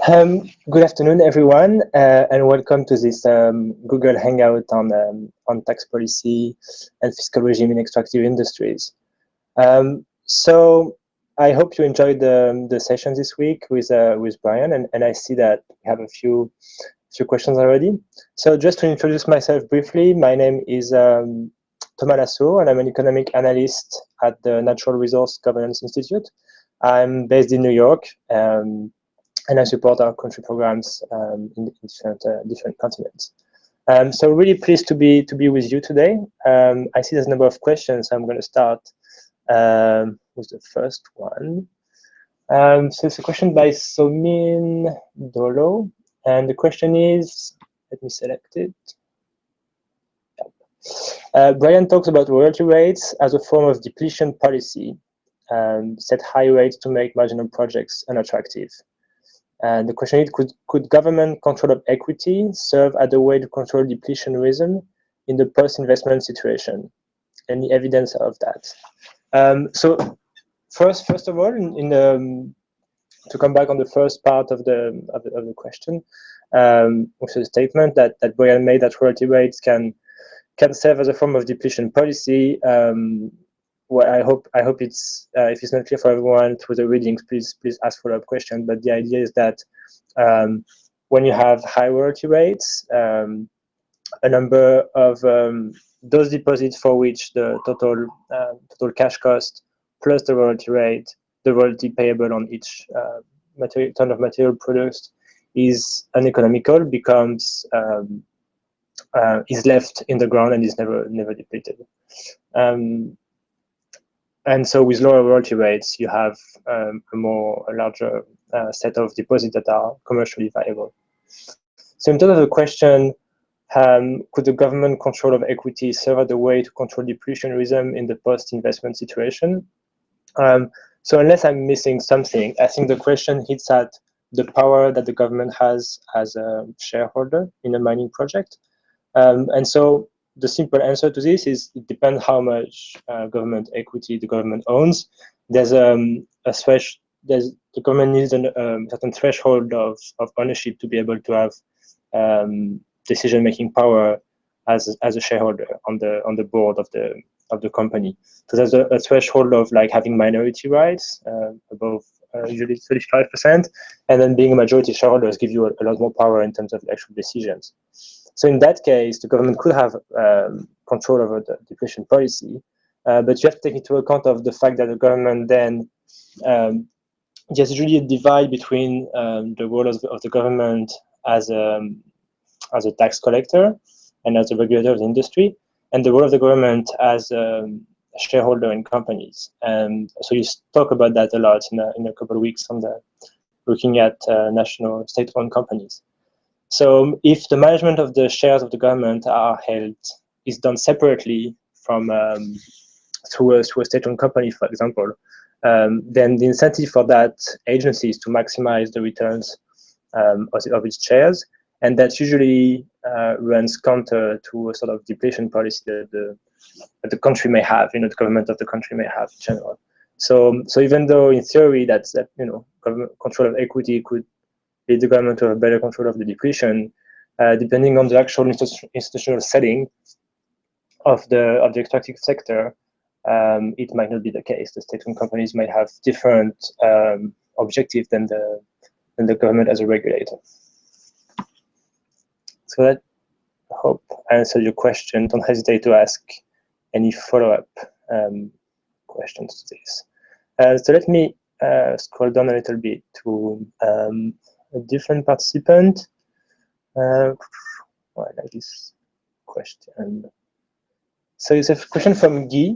Good afternoon, everyone, and welcome to this Google Hangout on tax policy and fiscal regime in extractive industries. So I hope you enjoyed the session this week with Brian, and I see that we have a few questions already. So just to introduce myself briefly, my name is Thomas Lassourd, and I'm an economic analyst at the Natural Resource Governance Institute. I'm based in New York. And I support our country programs in different continents. So really pleased to be with you today. I see there's a number of questions. So I'm going to start with the first one. So it's a question by Somin Dolo, and the question is, let me select it. Brian talks about royalty rates as a form of depletion policy, set high rates to make marginal projects unattractive. And the question is, could government control of equity serve as a way to control depletion rhythm in the post-investment situation? Any evidence of that? So first of all, to come back on the first part of the question, which is a statement that Brian made, that royalty rates can serve as a form of depletion policy. Well, I hope it's if it's not clear for everyone through the readings, please ask follow-up questions. But the idea is that when you have high royalty rates, a number of those deposits for which the total cash cost plus the royalty rate, the royalty payable on each ton of material produced is uneconomical, becomes is left in the ground and is never depleted. And so with lower royalty rates, you have a larger set of deposits that are commercially viable. So in terms of the question, could the government control of equity serve as a way to control depletion rhythm in the post-investment situation? So unless I'm missing something, I think the question hits at the power that the government has as a shareholder in a mining project. And so the simple answer to this is it depends how much government equity the government owns. There's the government needs a certain threshold of ownership to be able to have decision-making power as a shareholder on the board of the company. So there's a threshold of like having minority rights above usually 35%, and then being a majority shareholder gives you a lot more power in terms of actual decisions. So in that case, the government could have control over the depletion policy, but you have to take into account of the fact that the government then there's usually a divide between the role of the government as a tax collector and as a regulator of the industry, and the role of the government as a shareholder in companies. So you talk about that a lot in a couple of weeks on looking at national state-owned companies. So if the management of the shares of the government is done separately from through a state-owned company, for example, then the incentive for that agency is to maximize the returns of its shares, and that usually runs counter to a sort of depletion policy that the country may have, the government of the country may have in general. So even though in theory that government control of equity could lead the government to have better control of the depletion, depending on the actual institutional setting of the extractive sector, it might not be the case. The state-owned companies might have different objectives than the government as a regulator. So that, I hope, answered your question. Don't hesitate to ask any follow-up questions to this. So let me scroll down a little bit to a different participant. I like this question. So it's a question from Guy,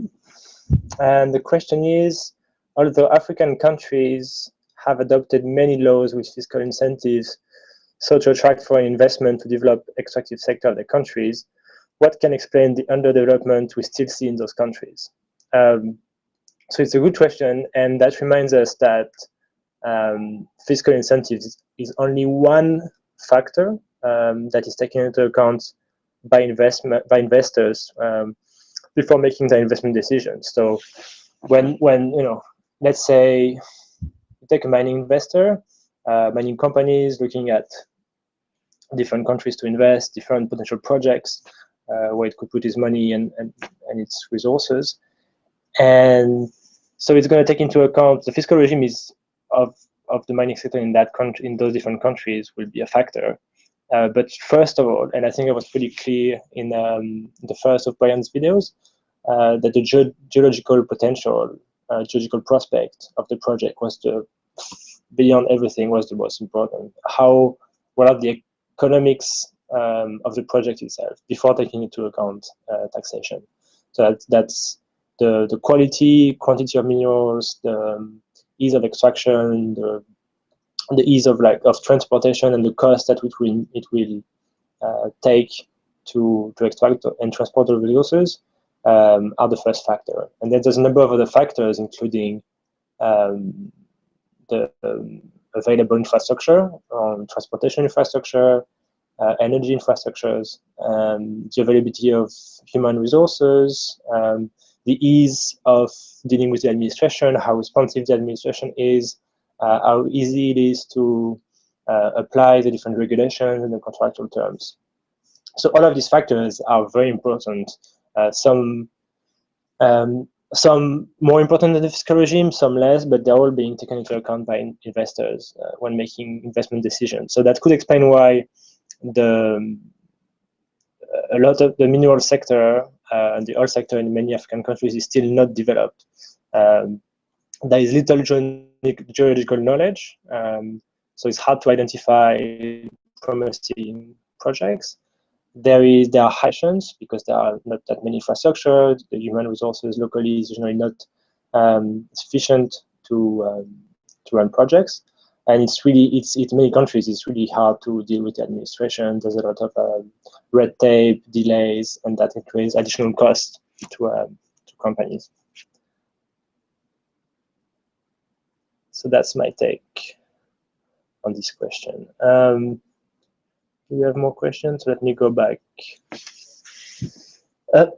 and the question is, although African countries have adopted many laws with fiscal incentives so to attract foreign investment to develop extractive sector of their countries, what can explain the underdevelopment we still see in those countries? So it's a good question, and that reminds us that fiscal incentives is only one factor that is taken into account by investors before making their investment decisions. So when let's say you take a mining investor, mining companies, looking at different countries to invest, different potential projects where it could put its money and its resources. And so it's going to take into account the fiscal regime of the mining sector in that country, in those different countries, will be a factor. But first of all, and I think I was pretty clear in the first of Brian's videos, that the geological potential, geological prospect of the project was beyond everything, was the most important. What are the economics of the project itself before taking into account taxation? So that's the quality, quantity of minerals, the ease of extraction, the ease of transportation, and the cost that it will take to extract and transport the resources are the first factor. And then there's a number of other factors, including the available infrastructure, transportation infrastructure, energy infrastructures, the availability of human resources, the ease of dealing with the administration, how responsive the administration is, how easy it is to apply the different regulations and the contractual terms. So all of these factors are very important. Some more important than the fiscal regime, some less, but they're all being taken into account by investors when making investment decisions. So that could explain why a lot of the mineral sector and the oil sector in many African countries is still not developed. There is little geological knowledge, so it's hard to identify promising projects. There are high tensions because there are not that many infrastructure. The human resources locally is usually not sufficient to run projects, and it's many countries. It's really hard to deal with the administration. There's a lot of red tape, delays, and that creates additional cost to companies. So that's my take on this question. Do we have more questions? Let me go back up.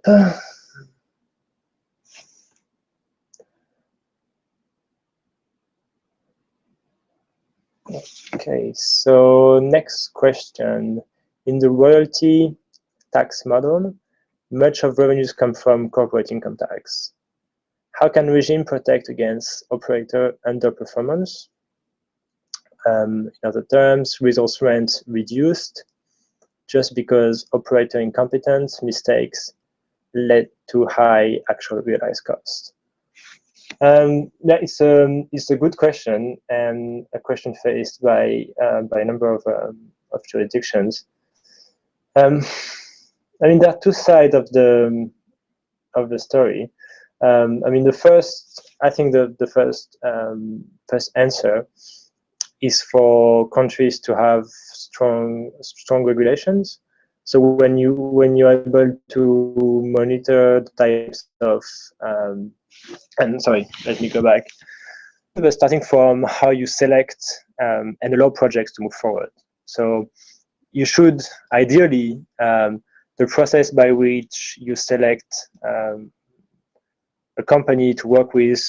Okay, so next question. In the royalty tax model, much of revenues come from corporate income tax. How can regime protect against operator underperformance? In other terms, resource rent reduced just because operator incompetence mistakes led to high actual realized costs. Yeah, it's a good question, and a question faced by a number of jurisdictions. I mean, there are two sides of the story. I mean, I think the first answer is for countries to have strong regulations. So when you're able to monitor the types of and sorry, let me go back. Starting from how you select and allow projects to move forward. So you should ideally the process by which you select a company to work with,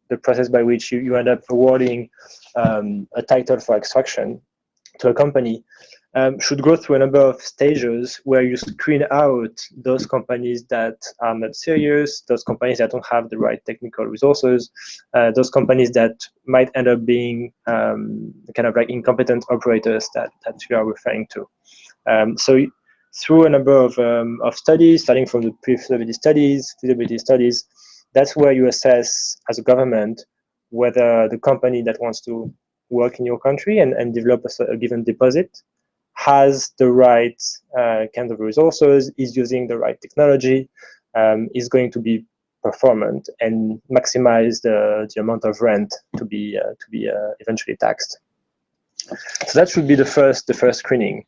the process by which you end up awarding a title for extraction to a company should go through a number of stages where you screen out those companies that are not serious, those companies that don't have the right technical resources, those companies that might end up being kind of like incompetent operators that you are referring to. So through a number of studies, starting from the pre-feasibility studies, that's where you assess as a government whether the company that wants to work in your country and develop a given deposit has the right kind of resources, is using the right technology, is going to be performant and maximize the amount of rent to be eventually taxed. So that should be the first screening.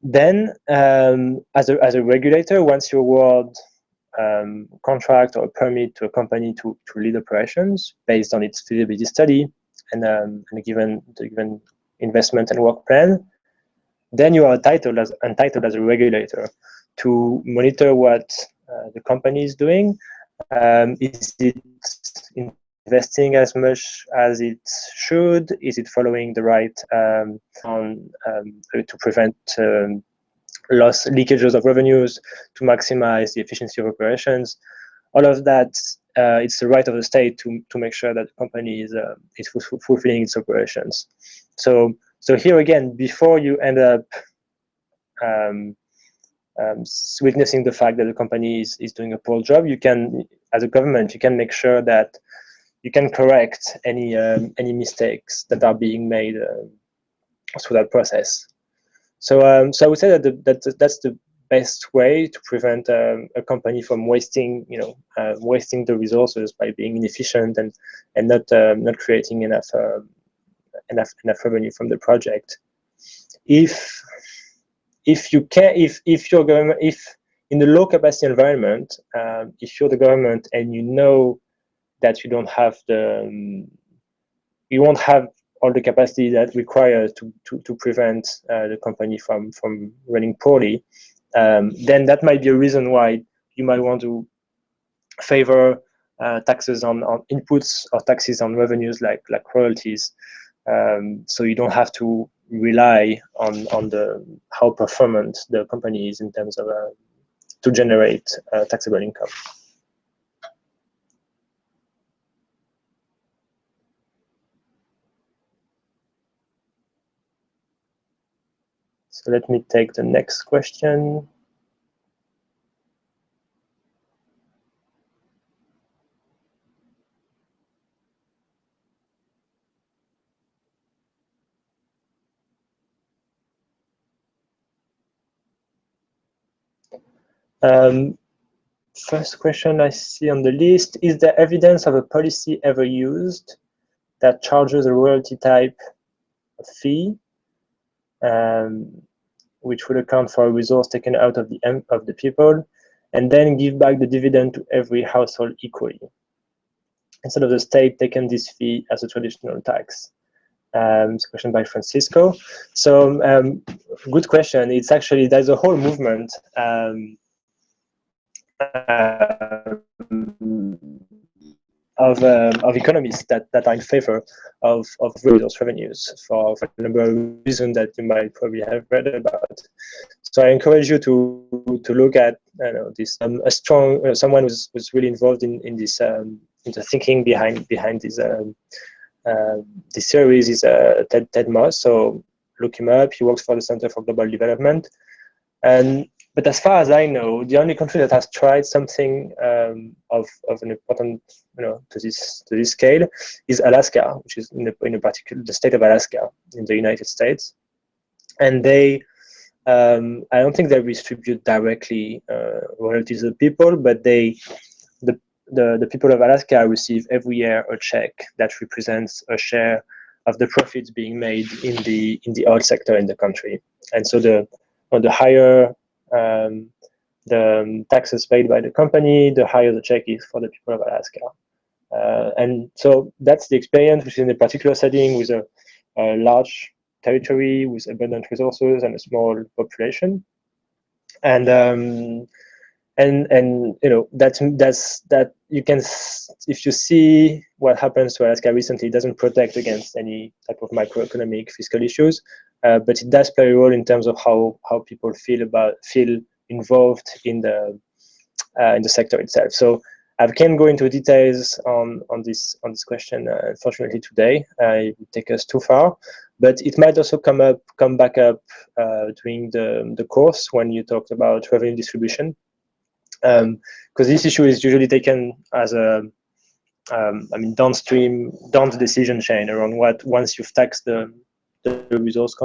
Then, as a regulator, once you award contract or a permit to a company to lead operations based on its feasibility study and the given investment and work plan, then you are entitled as a regulator to monitor what the company is doing. Is it in investing as much as it should? Is it following the right to prevent leakages of revenues, to maximize the efficiency of operations? All of that, it's the right of the state to make sure that the company is fulfilling its operations. So here again, before you end up witnessing the fact that the company is doing a poor job, you can, as a government, you can make sure that you can correct any mistakes that are being made through that process. So I would say that that's the best way to prevent a company from wasting wasting the resources by being inefficient and not creating enough revenue from the project. If your government, if in the low capacity environment, if you're the government and you know that you don't have you won't have all the capacity that requires to prevent the company from running poorly, then that might be a reason why you might want to favor taxes on inputs or taxes on revenues like royalties, so you don't have to rely on how performant the company is in terms of to generate taxable income. So let me take the next question. First question I see on the list: is there evidence of a policy ever used that charges a royalty type of fee, which would account for a resource taken out of the people, and then give back the dividend to every household equally, instead of the state taking this fee as a traditional tax? It's a question by Francisco. So good question. It's actually, there's a whole movement of economists that are in favor of those revenues for a number of reasons that you might probably have read about. So I encourage you to look at this. A strong someone who's really involved in this in the thinking behind this series is Ted Moss. So look him up. He works for the Center for Global Development. But as far as I know, the only country that has tried something of an important, to this scale, is Alaska, which is in a particular the state of Alaska in the United States. And they, I don't think they distribute directly royalties to the people, but the people of Alaska receive every year a check that represents a share of the profits being made in the oil sector in the country. And so the higher the taxes paid by the company, the higher the check is for the people of Alaska. And so that's the experience, which is in a particular setting with a large territory with abundant resources and a small population. And that you can, if you see what happens to Alaska recently, it doesn't protect against any type of microeconomic fiscal issues, but it does play a role in terms of how people feel involved in the sector itself. So I can't go into details on this question, unfortunately today. It would take us too far, but it might also come back up during the course when you talked about revenue distribution. Because this issue is usually taken as a, down the decision chain around once you've taxed the resource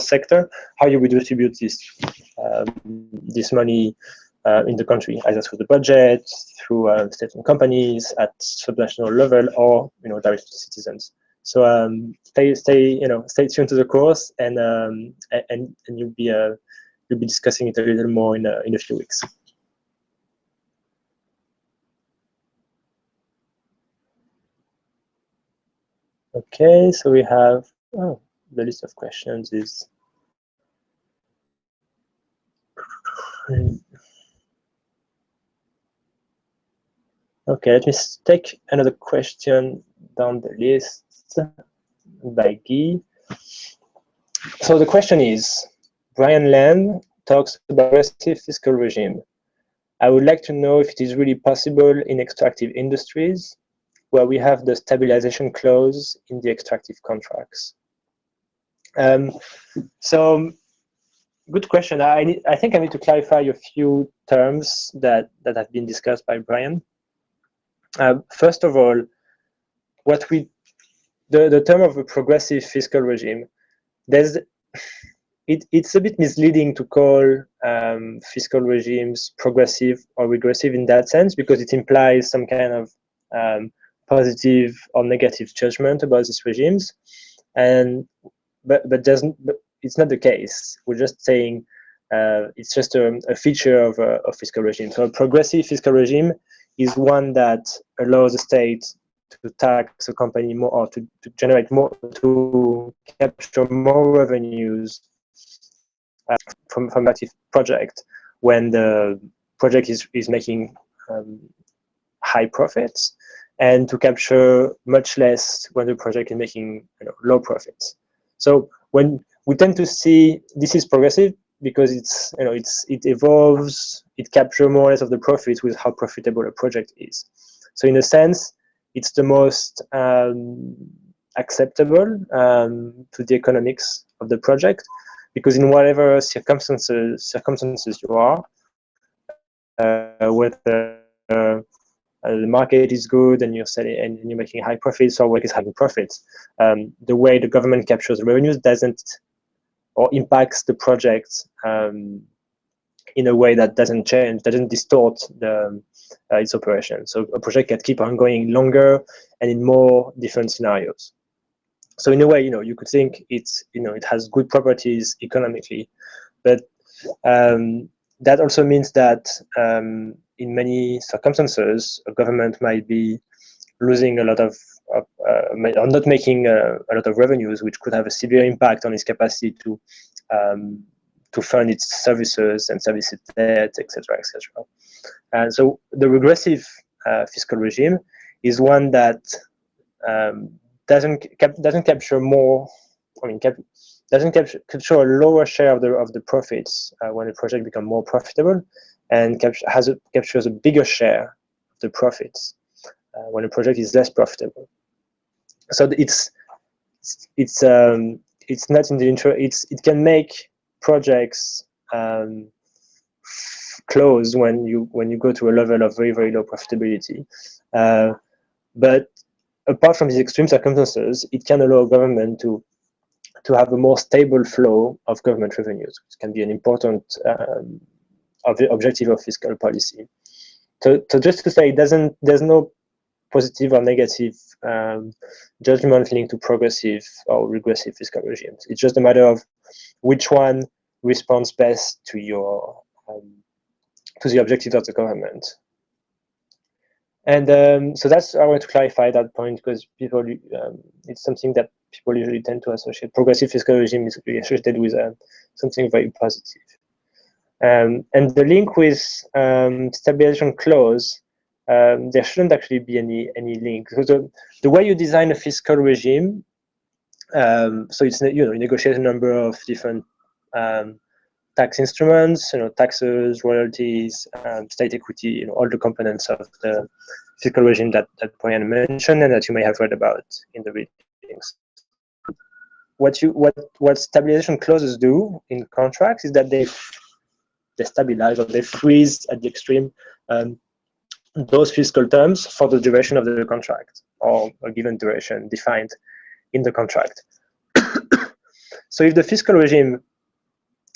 sector, how you would distribute this money in the country, either through the budget, through state-owned companies at subnational level, or direct to citizens. So stay tuned to the course, and you'll be discussing it a little more in a few weeks. Okay, so we have the list of questions is Okay, let me take another question down the list by Guy. So the question is, Brian Lamb talks about aggressive fiscal regime. I would like to know if it is really possible in extractive industries where we have the stabilization clause in the extractive contracts. So good question. I think I need to clarify a few terms that have been discussed by Brian. First of all, the term of a progressive fiscal regime, it's a bit misleading to call fiscal regimes progressive or regressive in that sense, because it implies some kind of positive or negative judgment about these regimes, but it's not the case. We're just saying it's just a feature of a fiscal regime. So a progressive fiscal regime is one that allows the state to tax a company more, or to generate more, to capture more revenues from an active project when the project is making high profits, and to capture much less when the project is making low profits. So when we tend to see this is progressive because it evolves, it captures more or less of the profits with how profitable a project is. So in a sense, it's the most acceptable to the economics of the project, because in whatever circumstances you are, whether the market is good and you're selling and you're making high profits, or work is having profits, the way the government captures revenues doesn't, or impacts the project in a way that doesn't distort its operation. So a project can keep on going longer and in more different scenarios. So in a way, you could think it has good properties economically, but that also means that in many circumstances, a government might be losing a lot of, or not making a lot of revenues, which could have a severe impact on its capacity to fund its services and service its debt, etc., etc. And so the regressive fiscal regime is one that doesn't capture more. Doesn't capture a lower share of the profits when a project becomes more profitable, and captures a bigger share of the profits when a project is less profitable. So it's not in the interest. It can make projects close when you go to a level of very, very low profitability. But apart from these extreme circumstances, it can allow government to have a more stable flow of government revenues, which can be an important objective of fiscal policy. So just to say, there's no positive or negative judgment linked to progressive or regressive fiscal regimes. It's just a matter of which one responds best to your to the objectives of the government. And so I want to clarify that point, because people, it's something that people usually tend to associate. Progressive fiscal regime is associated with something very positive. And the link with stabilization clause, there shouldn't actually be any link, because the way you design a fiscal regime, so it's you negotiate a number of different tax instruments, taxes, royalties, state equity, all the components of the fiscal regime that Brian mentioned and that you may have read about in the readings. What stabilization clauses do in contracts is that they stabilize, or they freeze at the extreme those fiscal terms for the duration of the contract, or a given duration defined in the contract. So if the fiscal regime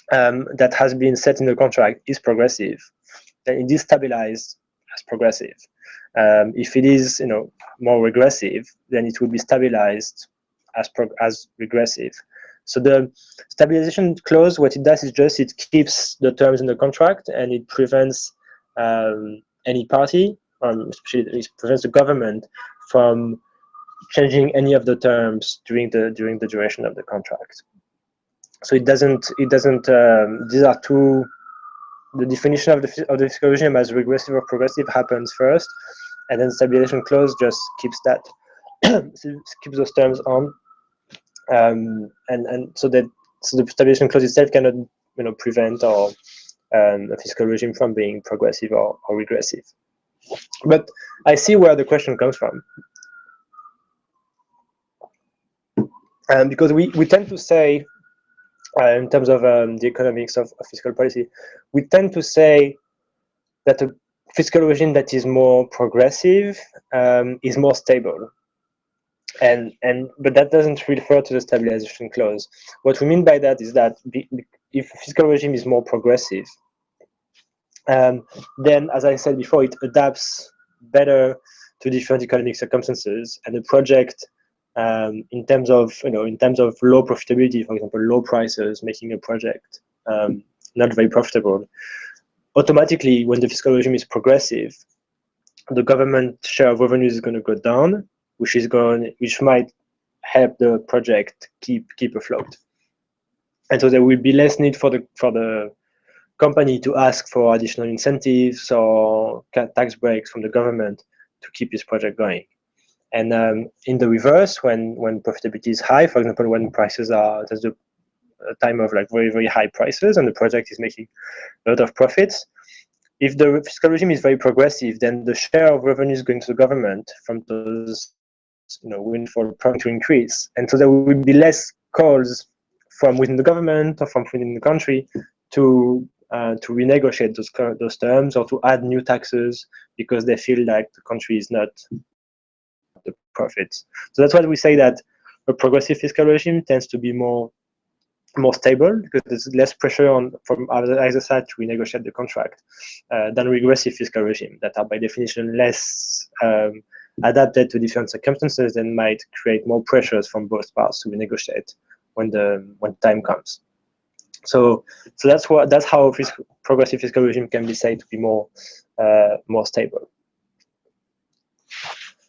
that has been set in the contract is progressive, then it is stabilized as progressive. If it is more regressive, then it will be stabilized as regressive. So the stabilization clause, what it does is just it keeps the terms in the contract, and it prevents any party, especially it prevents the government from changing any of the terms during the duration of the contract. So it doesn't. These are two. The definition of the fiscal regime as regressive or progressive happens first, and then the stabilization clause just keeps that keeps those terms on, and so the stabilization clause itself cannot prevent or a fiscal regime from being progressive or regressive. But I see where the question comes from. Because we tend to say, in terms of the economics of fiscal policy, we tend to say that a fiscal regime that is more progressive is more stable. But that doesn't refer to the stabilization clause. What we mean by that is that if a fiscal regime is more progressive, then, as I said before, it adapts better to different economic circumstances, and the project, in terms of low profitability, for example, low prices, making a project not very profitable, automatically, when the fiscal regime is progressive, the government share of revenues is going to go down, which might help the project keep afloat. And so there will be less need for the company to ask for additional incentives or tax breaks from the government to keep this project going. And in the reverse, when profitability is high, for example, when prices there's a time of like very, very high prices and the project is making a lot of profits, if the fiscal regime is very progressive, then the share of revenues going to the government from those windfall profits to increase. And so there will be less calls from within the government or from within the country to renegotiate those terms or to add new taxes because they feel like the country is not the profits. So that's why we say that a progressive fiscal regime tends to be more stable because there's less pressure from either side to renegotiate the contract than regressive fiscal regime that are by definition less adapted to different circumstances and might create more pressures from both parts to renegotiate when time comes. So that's how progressive fiscal regime can be said to be more stable.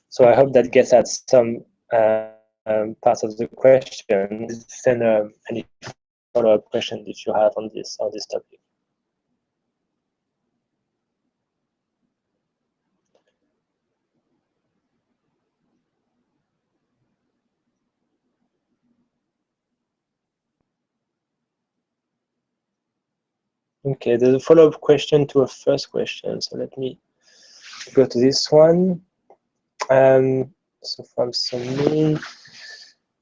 So I hope that gets at some parts of the question. Send any follow-up question if you have on this topic. Okay, there's a follow-up question to a first question. So let me go to this one. So from Samin,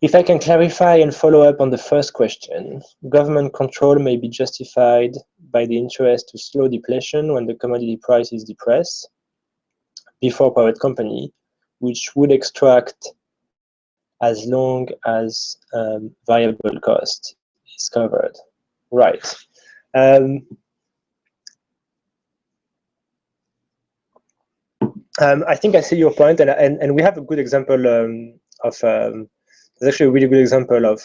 if I can clarify and follow up on the first question, government control may be justified by the interest to slow depletion when the commodity price is depressed before private company, which would extract as long as variable cost is covered. Right. I think I see your point, and we have a good example of. There's actually a really good example of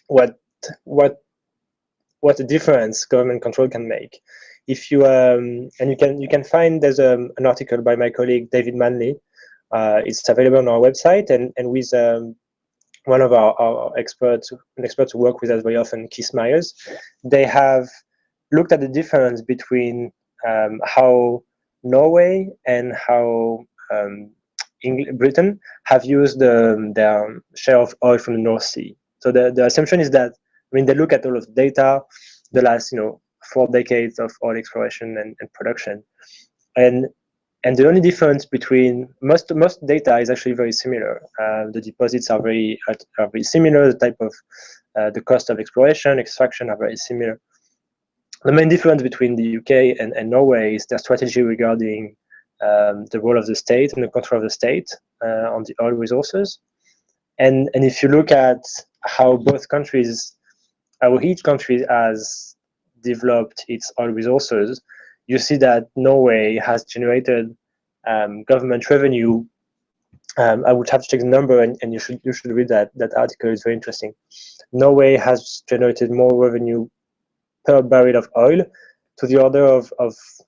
what a difference government control can make. If you and you can find, there's an article by my colleague David Manley. It's available on our website, and with one of our experts, an expert who work with us very often, Keith Myers. They have looked at the difference between how Norway and how Britain have used their share of oil from the North Sea. So the assumption is that, they look at all of the data, the last 4 decades of oil exploration and production, and the only difference between most data is actually very similar. The deposits are very similar. The type of the cost of exploration, extraction are very similar. The main difference between the UK and Norway is their strategy regarding the role of the state and the control of the state on the oil resources. And if you look at how both countries, how each country has developed its oil resources, you see that Norway has generated government revenue. I would have to check the number, and you should read that article. It's very interesting. Norway has generated more revenue per barrel of oil to the order of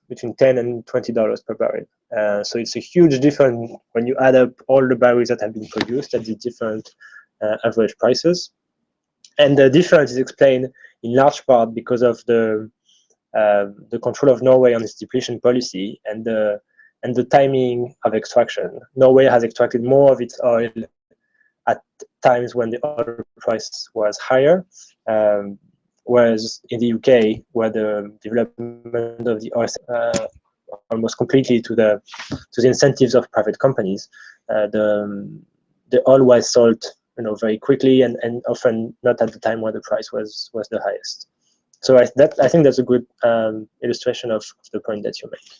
between $10 and $20 per barrel. So it's a huge difference when you add up all the barrels that have been produced at the different average prices. And the difference is explained in large part because of the control of Norway on its depletion policy and the and the timing of extraction. Norway has extracted more of its oil at times when the oil price was higher, whereas in the UK, where the development of the oil almost completely to the incentives of private companies, the oil was sold very quickly and often not at the time where the price was the highest. So I think that's a good illustration of the point that you make.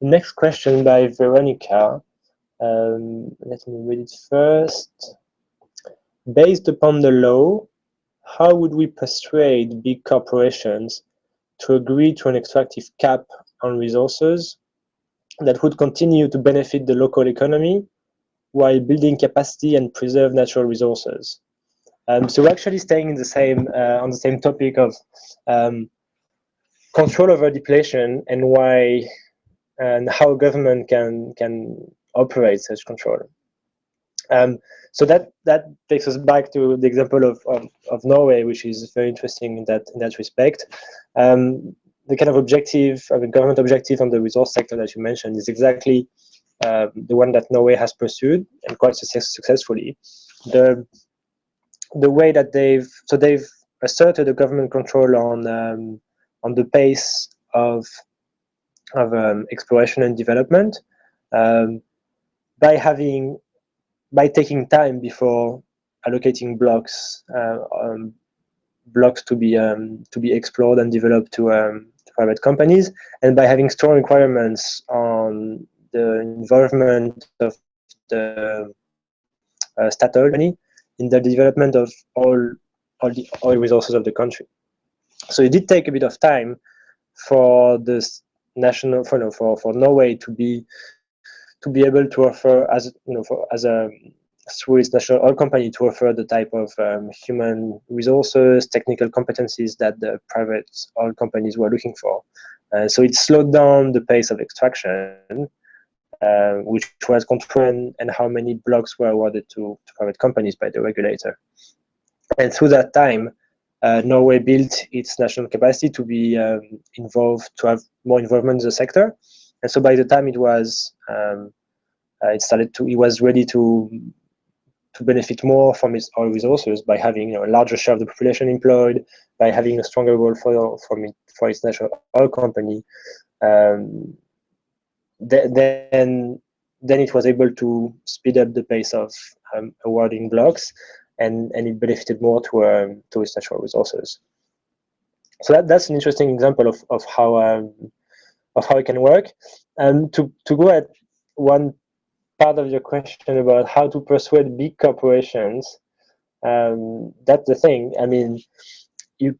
Next question by Veronica. Let me read it first. Based upon the law, how would we persuade big corporations to agree to an extractive cap on resources that would continue to benefit the local economy while building capacity and preserve natural resources? So we're actually staying in the same on the same topic of control over depletion and why and how government can operate such control. So that takes us back to the example of Norway, which is very interesting in that respect. The kind of objective, the government objective on the resource sector that you mentioned is exactly the one that Norway has pursued, and quite successfully. The way that they've asserted a government control on the pace of exploration and development by taking time before allocating blocks to be explored and developed to private companies, and by having strong requirements on the involvement of the Statoil company in the development of all the oil resources of the country. So it did take a bit of time for this national for Norway to be able to offer through its national oil company to offer the type of human resources, technical competencies that the private oil companies were looking for. So it slowed down the pace of extraction, which was controlled, and how many blocks were awarded to private companies by the regulator. And through that time, Norway built its national capacity to be involved, to have more involvement in the sector. And so by the time it was ready to benefit more from its oil resources by having a larger share of the population employed, by having a stronger role for its national oil company. Then it was able to speed up the pace of awarding blocks, and it benefited more to its natural resources. So that's an interesting example of how it can work. To go at one part of your question about how to persuade big corporations, that's the thing. I mean, you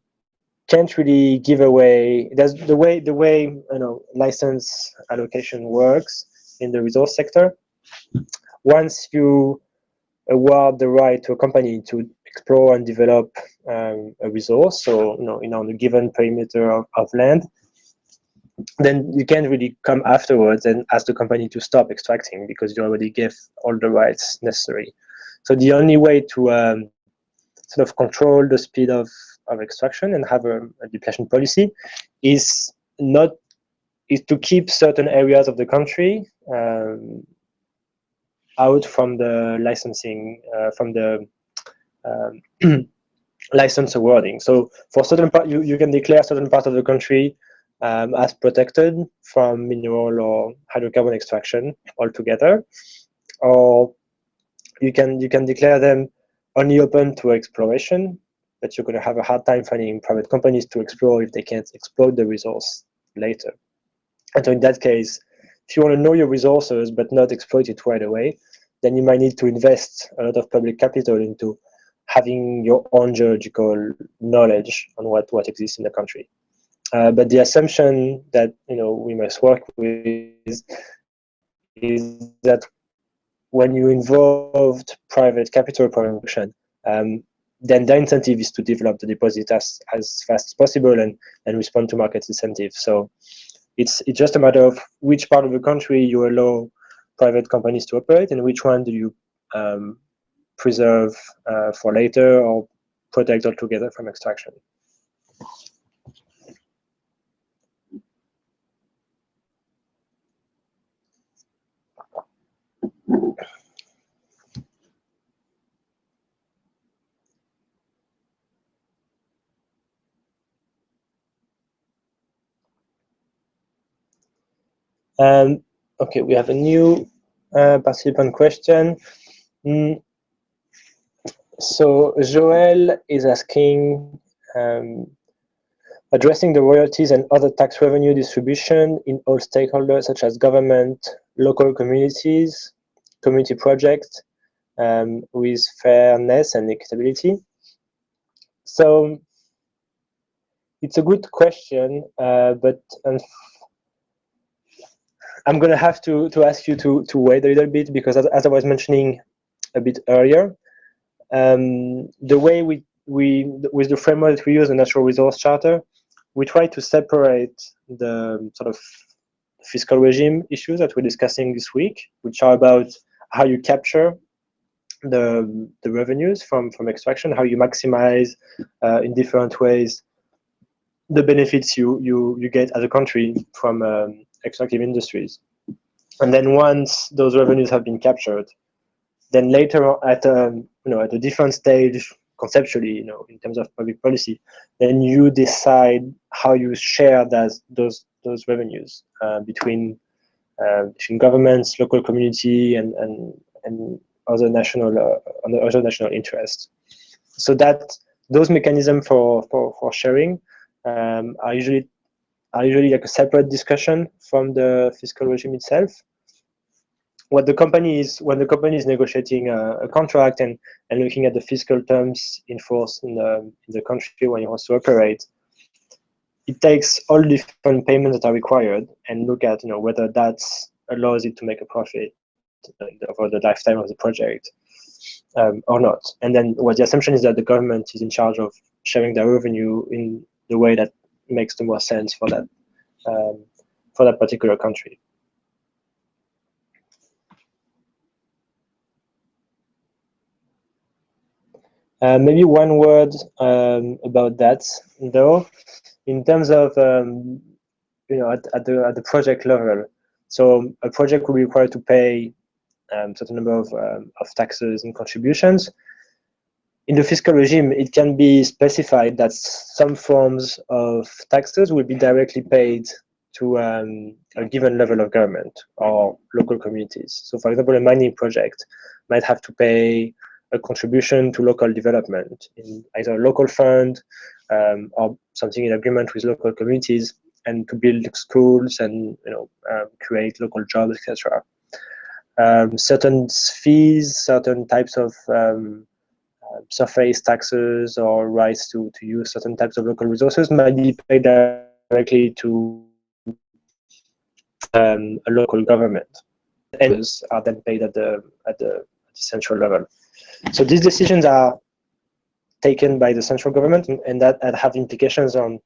can't really give away. There's the way license allocation works in the resource sector. Once you award the right to a company to explore and develop a resource, so on a given perimeter of land, then you can't really come afterwards and ask the company to stop extracting, because you already gave all the rights necessary. So the only way to sort of control the speed of extraction and have a depletion policy is to keep certain areas of the country out from the licensing, from the license awarding. So for certain part, you can declare certain parts of the country as protected from mineral or hydrocarbon extraction altogether, or you can declare them only open to exploration, but you're going to have a hard time finding private companies to explore if they can't exploit the resource later. And so in that case, if you want to know your resources but not exploit it right away, then you might need to invest a lot of public capital into having your own geological knowledge on what exists in the country. But the assumption that we must work with is that when you involved private capital production, then the incentive is to develop the deposit as fast as possible and respond to market incentives. So it's just a matter of which part of the country you allow private companies to operate and which one do you preserve for later or protect altogether from extraction. Okay, we have a new participant question. So Joel is asking, addressing the royalties and other tax revenue distribution in all stakeholders such as government, local communities, community projects, with fairness and equitability. So it's a good question, but I'm going to have to ask you to wait a little bit, because as I was mentioning a bit earlier, the way we with the framework that we use, the Natural Resource Charter, we try to separate the sort of fiscal regime issues that we're discussing this week, which are about how you capture the revenues from extraction, how you maximize in different ways the benefits you get as a country from extractive industries. And then once those revenues have been captured, then later at at a different stage conceptually, in terms of public policy, then you decide how you share those revenues between governments, local community, and other national interests. So that those mechanisms for sharing are usually like a separate discussion from the fiscal regime itself. When the company is negotiating a contract and looking at the fiscal terms in force in the country where it wants to operate, it takes all different payments that are required and look at whether that allows it to make a profit over the lifetime of the project or not. And then what the assumption is that the government is in charge of sharing their revenue in the way that makes the most sense for that particular country. Maybe one word about that, though, in terms of at the project level. So a project will be required to pay a certain number of taxes and contributions. In the fiscal regime, it can be specified that some forms of taxes will be directly paid to a given level of government or local communities. So, for example, a mining project might have to pay a contribution to local development in either a local fund or something in agreement with local communities, and to build schools and create local jobs, etc. Certain fees, certain types of surface taxes or rights to use certain types of local resources might be paid directly to a local government, and those are then paid at the central level. So these decisions are taken by the central government, and that have implications on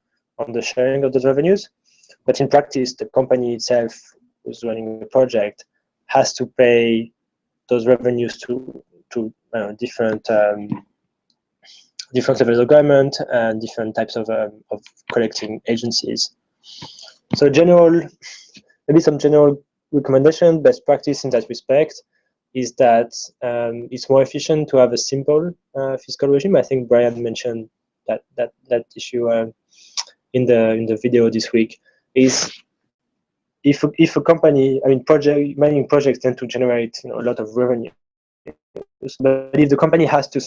the sharing of those revenues. But in practice, the company itself who's running the project has to pay those revenues to different levels of government and different types of collecting agencies. So maybe some general recommendation, best practice in that respect is that it's more efficient to have a simple fiscal regime. I think Brian mentioned that issue in the video this week. Is if a company, mining projects tend to generate a lot of revenue, but if the company has to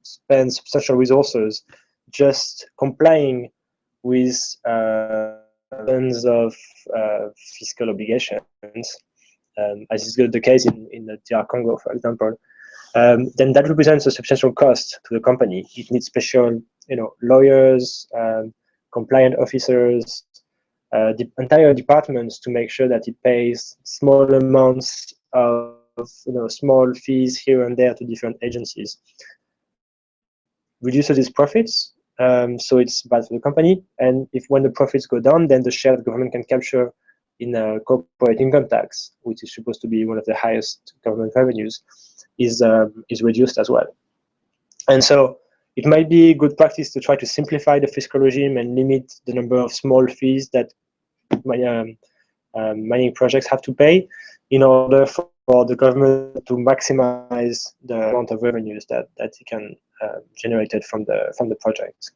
spend substantial resources just complying with tons of fiscal obligations, as is the case in the DR Congo, for example, then that represents a substantial cost to the company. It needs special, lawyers, compliant officers, the entire departments to make sure that it pays small amounts of small fees here and there to different agencies. reduces its profits, so it's bad for the company. And if when the profits go down, then the share the government can capture in corporate income tax, which is supposed to be one of the highest government revenues, is reduced as well. And so it might be good practice to try to simplify the fiscal regime and limit the number of small fees that mining projects have to pay in order for the government to maximize the amount of revenues that it can generated from the project.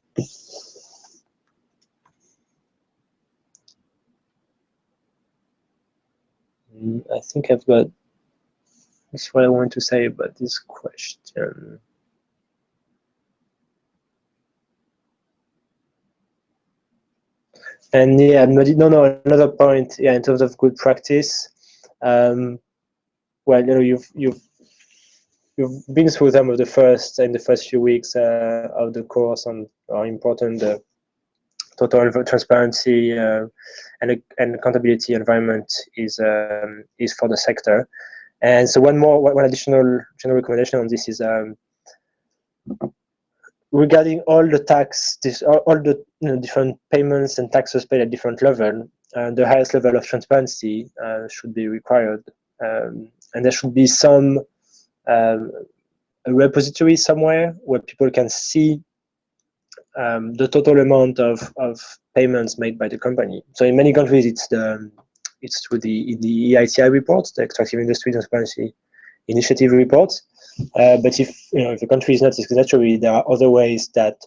I think I've got that's what I want to say about this question. And yeah, no, another point, yeah, in terms of good practice. Well, you've been through them in the first few weeks of the course on how important the total transparency and accountability environment is for the sector. And so one additional general recommendation on this is regarding all the all the different payments and taxes paid at different level. The highest level of transparency should be required, and there should be some a repository somewhere where people can see the total amount of payments made by the company. So in many countries, it's through the EITI reports, the Extractive Industry Transparency Initiative reports. But if the country is not a signatory, there are other ways that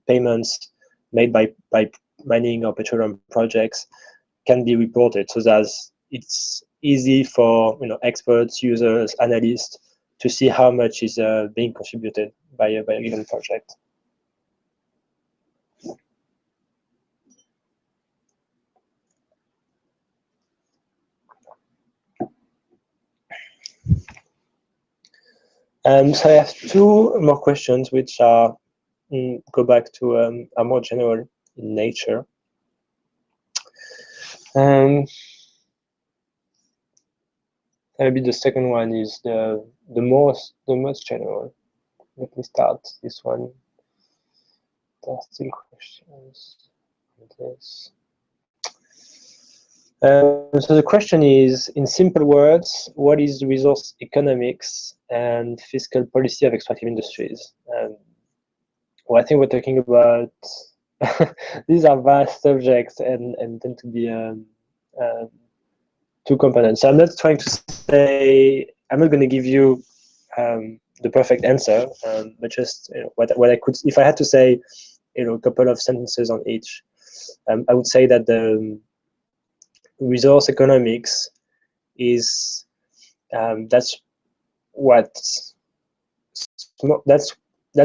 payments made by mining or petroleum projects can be reported, so that it's easy for experts, users, analysts to see how much is being contributed by a given project. So I have two more questions, which are go back to are more general in nature. Maybe the second one is the most general. Let me start this one. There are still questions on this. So the question is, in simple words, what is the resource economics and fiscal policy of extractive industries? Well, I think we're talking about these are vast subjects and tend to be two components. So I'm not trying to say, I'm not going to give you the perfect answer, but just what I could, if I had to say, a couple of sentences on each, I would say that the resource economics is that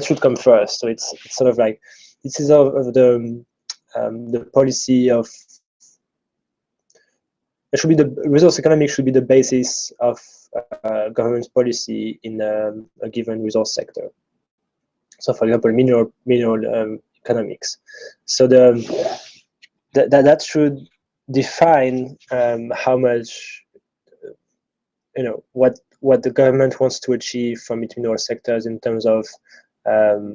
should come first. So it's sort of like this is of the policy of. It should be the resource economics should be the basis of government's policy in a given resource sector. So, for example, mineral economics. So that should define how much what the government wants to achieve from its mineral sectors in terms of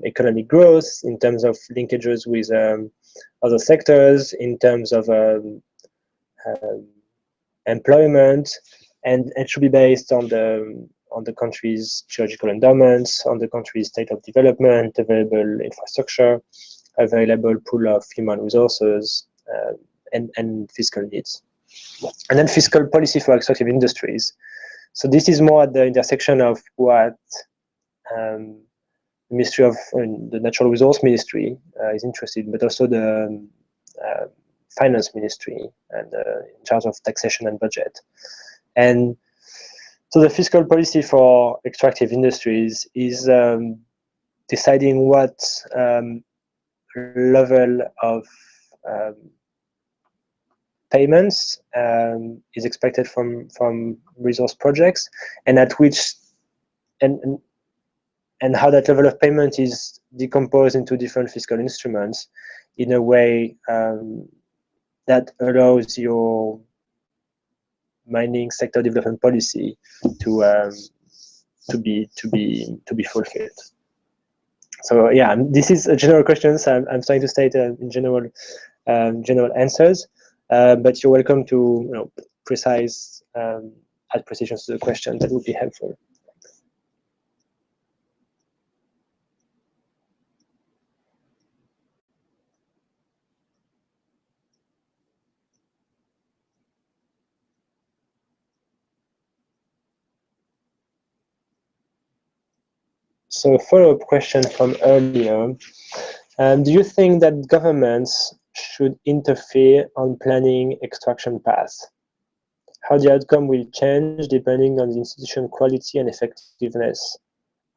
economic growth, in terms of linkages with other sectors, in terms of employment, and it should be based on the country's geological endowments, on the country's state of development, available infrastructure, available pool of human resources, and fiscal needs. And then fiscal policy for extractive industries. So this is more at the intersection of what the Ministry of the Natural Resource Ministry is interested in, but also the Finance Ministry and in charge of taxation and budget. And so the fiscal policy for extractive industries is deciding what level of payments is expected from resource projects, and at which and how that level of payment is decomposed into different fiscal instruments in a way that allows your mining sector development policy to be fulfilled. So yeah, this is a general question. So I'm trying to state in general answers, but you're welcome to precise add precisions to the question. That would be helpful. So a follow-up question from earlier. Do you think that governments should interfere on planning extraction paths? How the outcome will change depending on the institution quality and effectiveness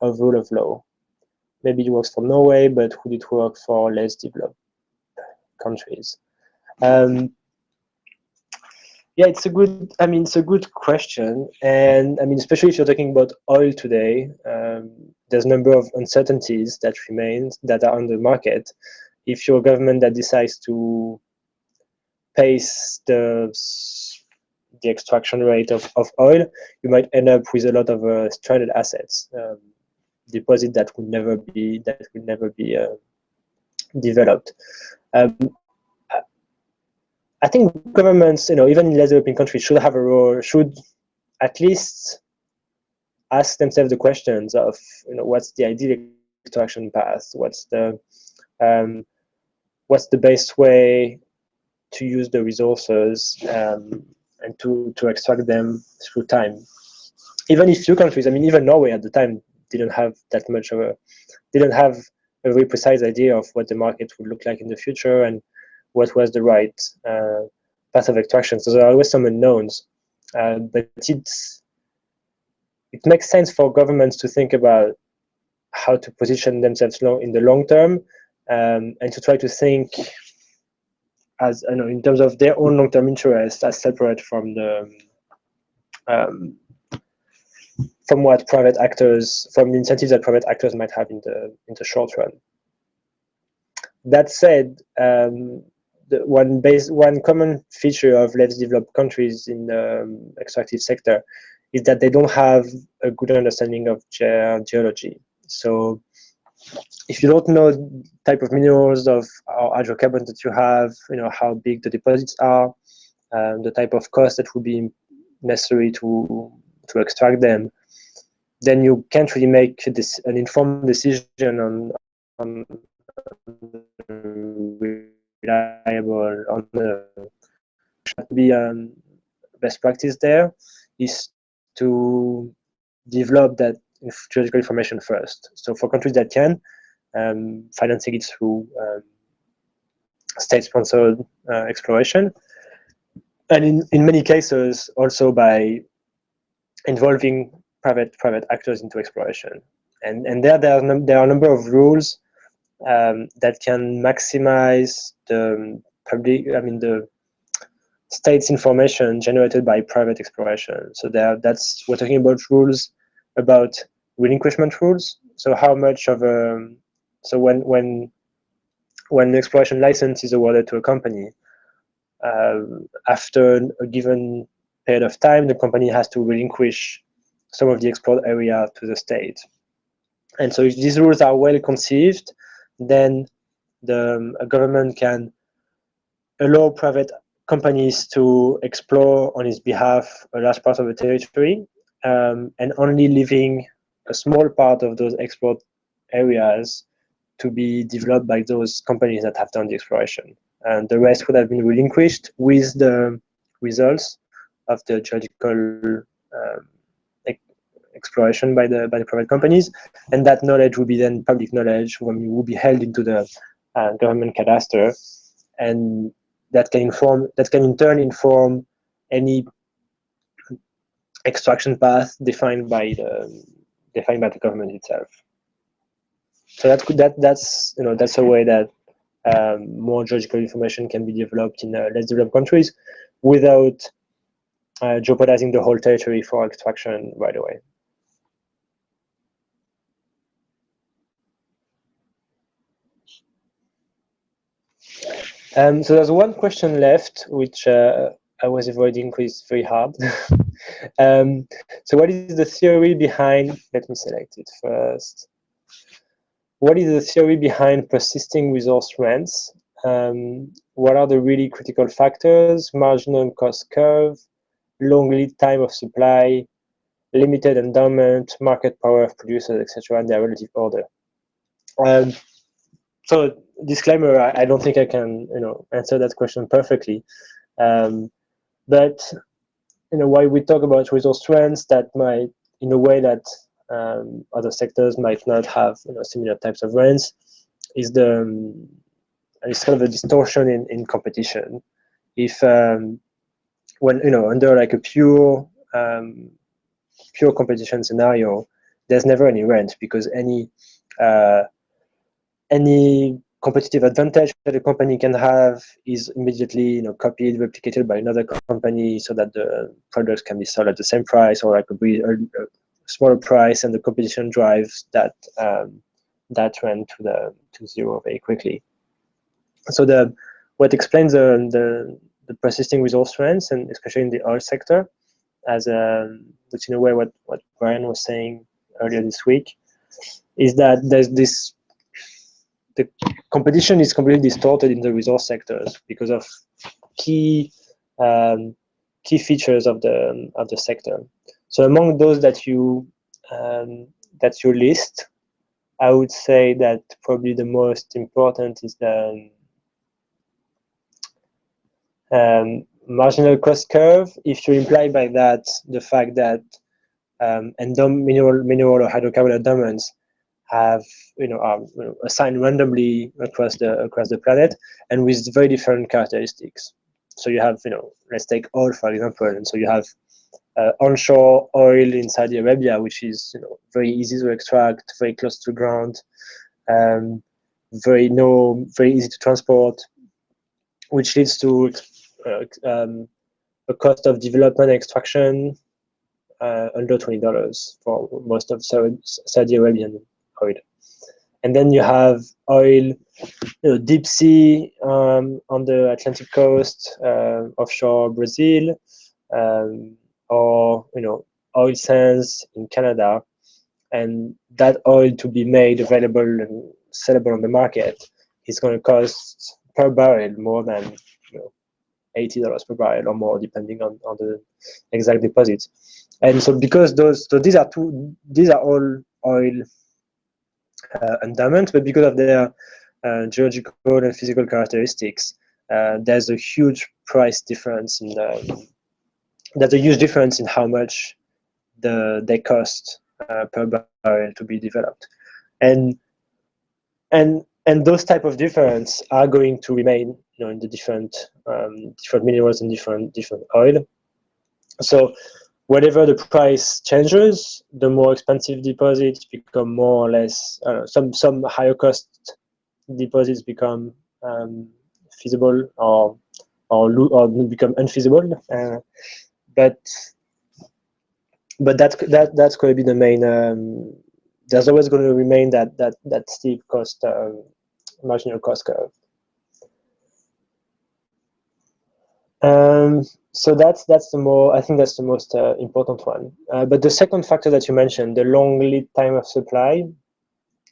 of rule of law. Maybe it works for Norway, but would it work for less developed countries? Yeah, it's a good. It's a good question, and especially if you're talking about oil today, there's a number of uncertainties that remain that are on the market. If you're a government that decides to pace the extraction rate of oil, you might end up with a lot of stranded assets, deposit that would never be developed. I think governments, even in less developing countries, should have a role, should at least ask themselves the questions of, what's the ideal extraction path? What's the best way to use the resources and to extract them through time? Even if few countries, even Norway at the time didn't have a very precise idea of what the market would look like in the future and what was the right path of extraction. So there are always some unknowns, but it makes sense for governments to think about how to position themselves in the long term, and to try to think as in terms of their own long-term interests as separate from the from the incentives that private actors might have in the short run. That said, one common feature of less developed countries in the extractive sector is that they don't have a good understanding of geology. So if you don't know the type of minerals or hydrocarbons that you have, how big the deposits are, the type of cost that would be necessary to extract them, then you can't really make an informed decision on reliable on the best practice there is to develop that geological information first. So for countries that can, financing it through state-sponsored exploration, and in many cases also by involving private actors into exploration. And there are a number of rules that can maximize the the state's information generated by private exploration. So we're talking about rules about relinquishment rules. So how much of when an exploration license is awarded to a company, after a given period of time, the company has to relinquish some of the explored area to the state. And so if these rules are well conceived, then a government can allow private companies to explore on its behalf a large part of the territory, and only leaving a small part of those explored areas to be developed by those companies that have done the exploration. And the rest would have been relinquished with the results of the geological exploration by the private companies, and that knowledge will be then public knowledge, will be held into the government cadastre, and that can in turn inform any extraction path defined by the government itself. So that's a way that more geological information can be developed in less developed countries without jeopardizing the whole territory for extraction right away. So there's one question left, which I was avoiding because it's very hard. So what is the theory behind, let me select it first. what is the theory behind persisting resource rents? What are the really critical factors? Marginal cost curve, long lead time of supply, limited endowment, market power of producers, etc., and their relative order. So disclaimer, I don't think I can answer that question perfectly, but while we talk about resource trends that might, in a way that other sectors might not have similar types of rents, is it's kind of a distortion in competition. If when under like a pure competition scenario, there's never any rent, because any competitive advantage that a company can have is immediately copied, replicated by another company, so that the products can be sold at the same price or like a smaller price, and the competition drives that trend to zero very quickly. So what explains the persisting resource trends, and especially in the oil sector, as which in a way what Brian was saying earlier this week, is that there's the competition is completely distorted in the resource sectors because of key features of the sector. So among those that you list, I would say that probably the most important is the marginal cost curve. If you imply by that the fact that mineral or hydrocarbon endowments are assigned randomly across the planet and with very different characteristics. So you have, let's take oil for example, and so you have onshore oil in Saudi Arabia, which is very easy to extract, very close to the ground, very easy to transport, which leads to a cost of development and extraction under $20 for most of Saudi Arabian oil. And then you have oil, deep sea on the Atlantic coast, offshore Brazil, or oil sands in Canada, and that oil to be made available and sellable on the market is going to cost per barrel more than $80 per barrel or more, depending on the exact deposits. And so because these are all oil endowments, but because of their geological and physical characteristics, there's a huge price difference there's a huge difference in how much they cost per barrel to be developed, and those type of difference are going to remain in the different minerals and different oil. So whenever the price changes, the more expensive deposits become more or less, some higher cost deposits become feasible or become unfeasible. But that's going to be the main. There's always going to remain that steep cost marginal cost curve. So that's I think that's the most important one. But the second factor that you mentioned, the long lead time of supply,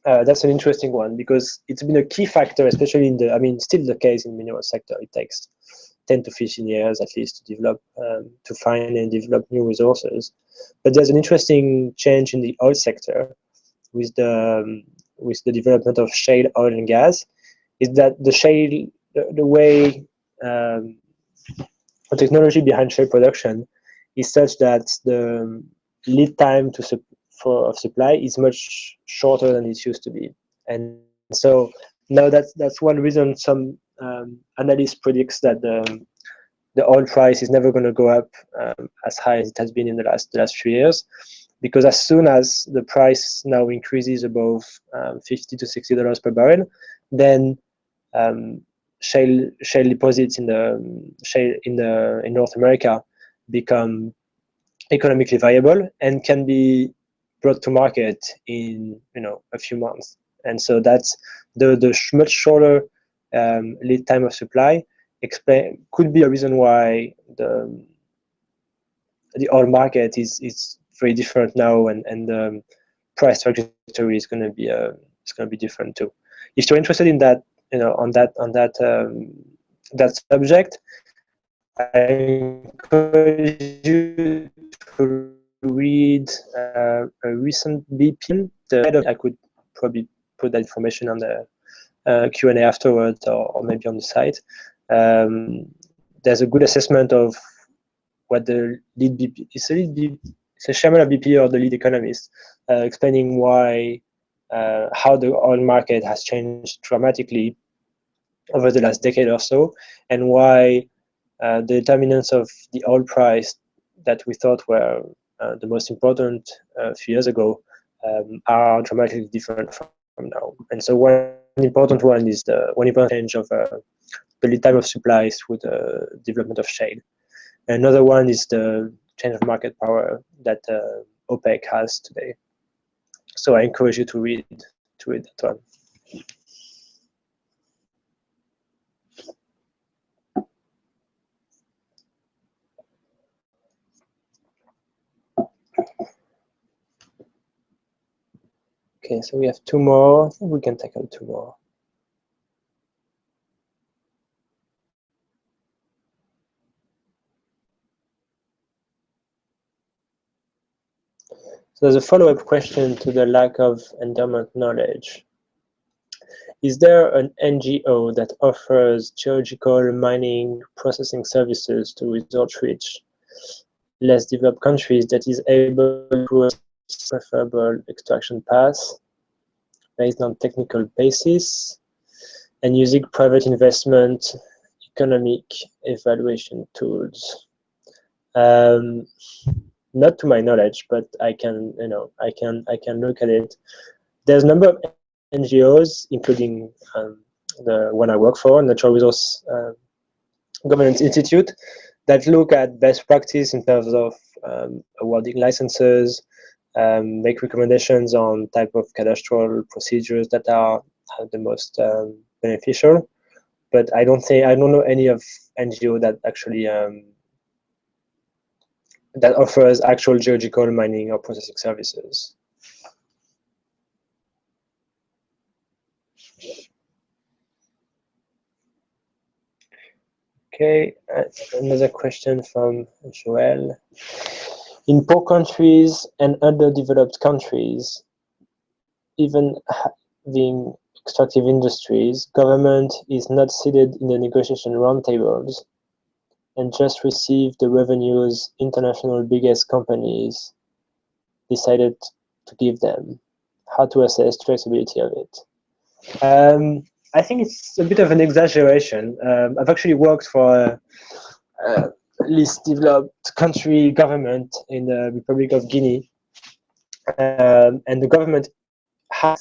that's an interesting one, because it's been a key factor, especially still the case in the mineral sector. It takes 10 to 15 years at least to develop, to find and develop new resources. But there's an interesting change in the oil sector with the development of shale oil and gas, is that the way the technology behind shale production is such that the lead time of supply is much shorter than it used to be. And so now that's one reason some analysts predicts that the oil price is never going to go up as high as it has been in the last few years, because as soon as the price now increases above $50 to $60 per barrel, then shale deposits in North America become economically viable and can be brought to market in a few months. And so that's the much shorter lead time of supply could be a reason why the oil market is very different now, and the price trajectory is going to be it's going to be different too. If you're interested in that, on that subject, I encourage you to read a recent BPM. I could probably put that information on the Q&A afterwards, or maybe on the site. There's a good assessment of what the lead BP, it's a chairman of BP or the lead economist, explaining why, how the oil market has changed dramatically over the last decade or so, and why the determinants of the oil price that we thought were the most important a few years ago are dramatically different from now. And so one important one is the important change of the lead time of supplies through the development of shale. Another one is the change of market power that OPEC has today. So I encourage you to read that one. Okay, so we have two more. I think we can tackle two more. So there's a follow-up question to the lack of endowment knowledge. Is there an NGO that offers geological mining processing services to resource-rich, less developed countries that is able to a preferable extraction path based on technical basis and using private investment economic evaluation tools? Not to my knowledge, but I can look at it. There's a number of NGOs, including the one I work for, Natural Resource Governance Institute, that look at best practice in terms of awarding licenses, make recommendations on type of cadastral procedures that are the most beneficial. But I don't know any of NGO that actually that offers actual geological mining or processing services. Okay, another question from Joel. In poor countries and underdeveloped countries, even having extractive industries, government is not seated in the negotiation roundtables and just receive the revenues international biggest companies decided to give them. How to assess traceability of it? I think it's a bit of an exaggeration. I've actually worked for a least developed country government in the Republic of Guinea, and the government had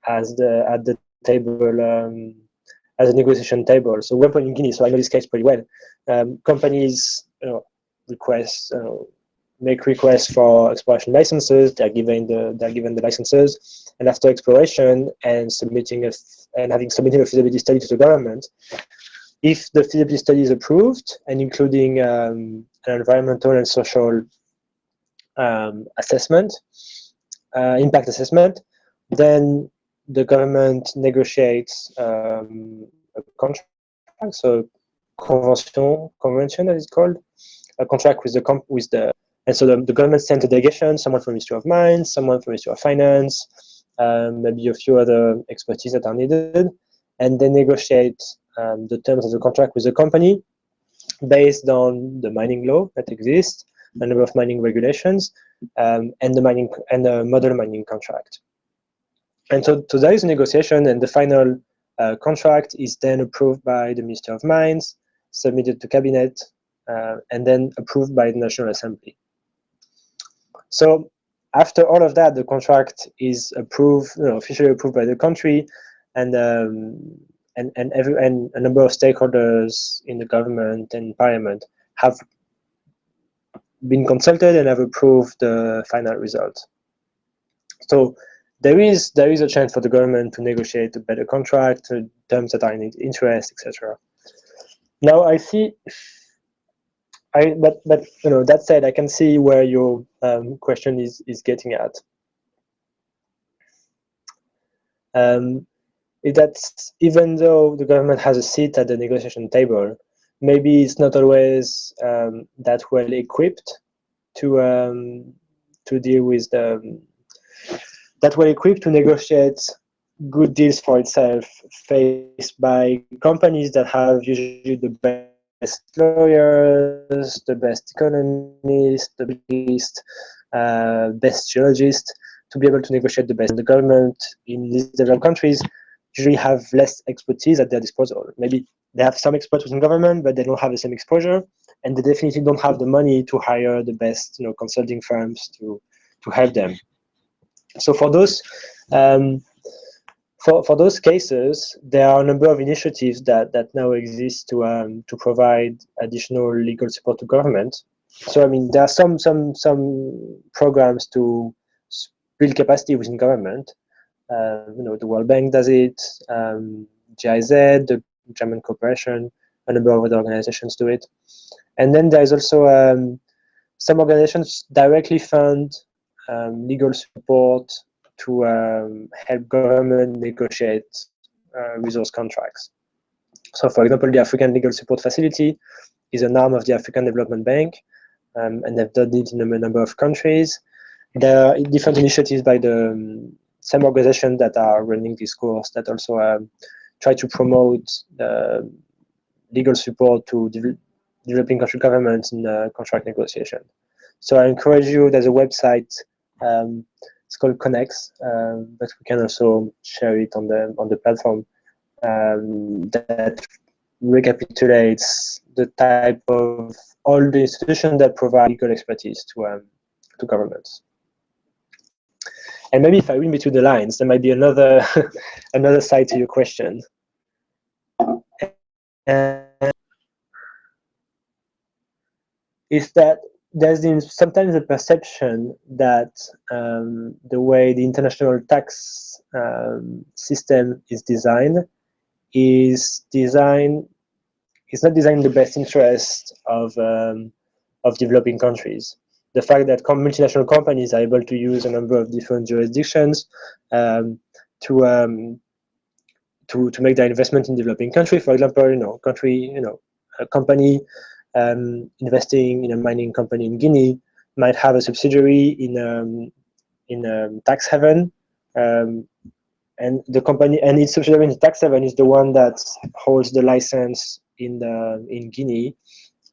at the table as a negotiation table. So we're in Guinea, so I know this case pretty well. Companies make requests for exploration licenses. They're given the licenses, and after exploration and having submitted a feasibility study to the government, if the feasibility study is approved and including an environmental and social assessment, impact assessment, then the government negotiates a contract, so convention that is called, a contract with the and so the government sent a delegation, someone from Ministry of Mines, someone from Ministry of Finance, maybe a few other expertise that are needed, and they negotiate the terms of the contract with the company based on the mining law that exists, the number of mining regulations, and the model mining contract. And so there is a negotiation, and the final contract is then approved by the Minister of Mines, submitted to Cabinet, and then approved by the National Assembly. So after all of that, the contract is approved, officially approved by the country, and a number of stakeholders in the government and parliament have been consulted and have approved the final result. So there is a chance for the government to negotiate a better contract, terms that are in its interest, etc. Now I see. But that said, I can see where your question is getting at. is that even though the government has a seat at the negotiation table, maybe it's not always that well equipped to deal with that well equipped to negotiate good deals for itself, faced by companies that have usually the best lawyers, the best economists, the best geologists, to be able to negotiate the best. And the government in these developed countries usually have less expertise at their disposal. Maybe they have some experts within government, but they don't have the same exposure, and they definitely don't have the money to hire the best, consulting firms to help them. So for those for those cases, there are a number of initiatives that now exist to provide additional legal support to government. So I mean, there are some programs to build capacity within government. The World Bank does it, GIZ, the German Corporation, a number of other organizations do it. And then there is also some organizations directly fund legal support to help government negotiate resource contracts. So for example, the African Legal Support Facility is an arm of the African Development Bank, and they've done it in a number of countries. There are different initiatives by the same organizations that are running this course that also try to promote legal support to developing country governments in contract negotiation. So I encourage you, there's a website, it's called Connex, but we can also share it on the platform that recapitulates the type of all the institutions that provide legal expertise to governments. And maybe if I read between the lines, there might be another another side to your question. And is that there's sometimes a perception that the way the international tax system is not designed in the best interest of developing countries. The fact that multinational companies are able to use a number of different jurisdictions to make their investment in developing countries. For example, a company investing in a mining company in Guinea might have a subsidiary in a tax haven, and the company and its subsidiary in the tax haven is the one that holds the license in Guinea,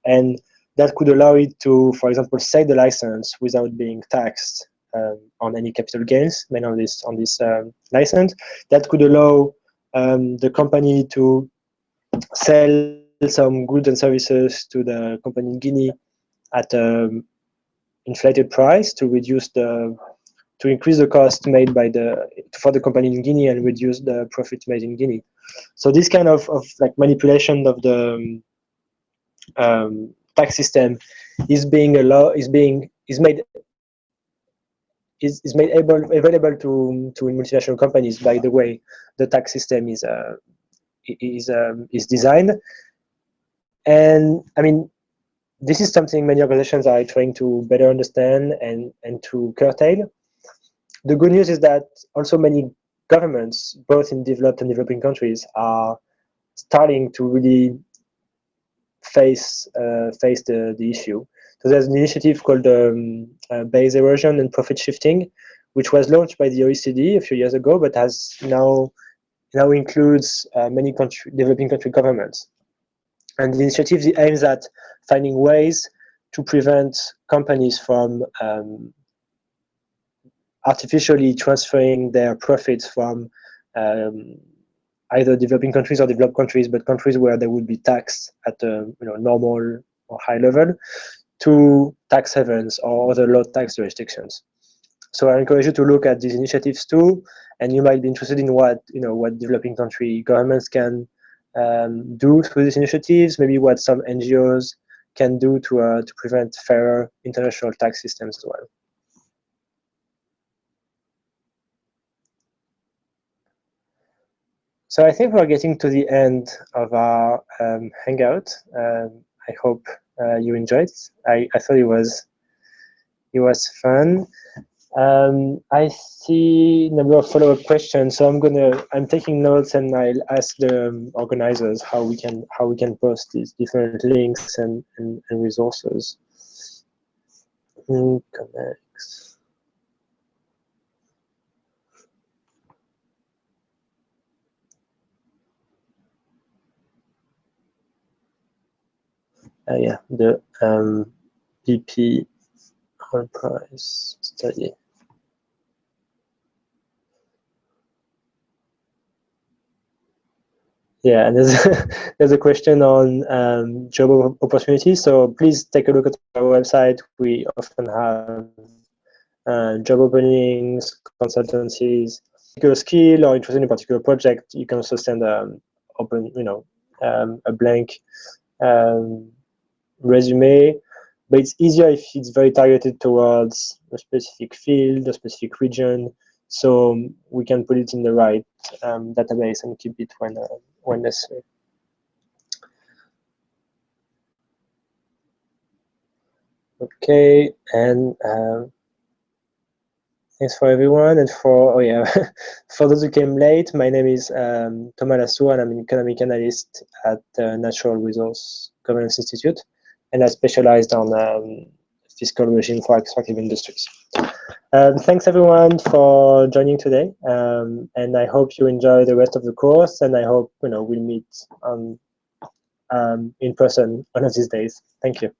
and that could allow it to, for example, sell the license without being taxed on any capital gains made on this license. That could allow the company to sell some goods and services to the company in Guinea at an inflated price to increase the cost made for the company in Guinea and reduce the profit made in Guinea. So this kind of like manipulation of the tax system is made available to multinational companies by the way the tax system is designed. And I mean, this is something many organizations are trying to better understand and to curtail. The good news is that also many governments, both in developed and developing countries, are starting to really face the issue. So there's an initiative called base erosion and profit shifting, which was launched by the OECD a few years ago, but has now includes many developing country governments. And the initiative aims at finding ways to prevent companies from artificially transferring their profits from either developing countries or developed countries, but countries where they would be taxed at a normal or high level, to tax havens or other low tax jurisdictions. So I encourage you to look at these initiatives too, and you might be interested in what developing country governments can do through these initiatives, maybe what some NGOs can do to prevent fairer international tax systems as well. So I think we're getting to the end of our Hangout. I hope you enjoyed. I thought it was fun. I see a number of follow-up questions, so I'm taking notes, and I'll ask the organizers how we can post these different links and resources. Connects. Yeah, the BP oil price study. Yeah, and there's a question on job opportunities. So please take a look at our website. We often have job openings, consultancies. Particular skill or interested in a particular project, you can also send a blank resume. But it's easier if it's very targeted towards a specific field, a specific region, so we can put it in the right database and keep it when necessary. Okay, and thanks for everyone. And for for those who came late, my name is Thomas Lassourd, and I'm an economic analyst at the Natural Resource Governance Institute, and I specialized on fiscal regime for extractive industries. Thanks everyone for joining today, and I hope you enjoy the rest of the course, and I hope we'll meet in person one of these days. Thank you.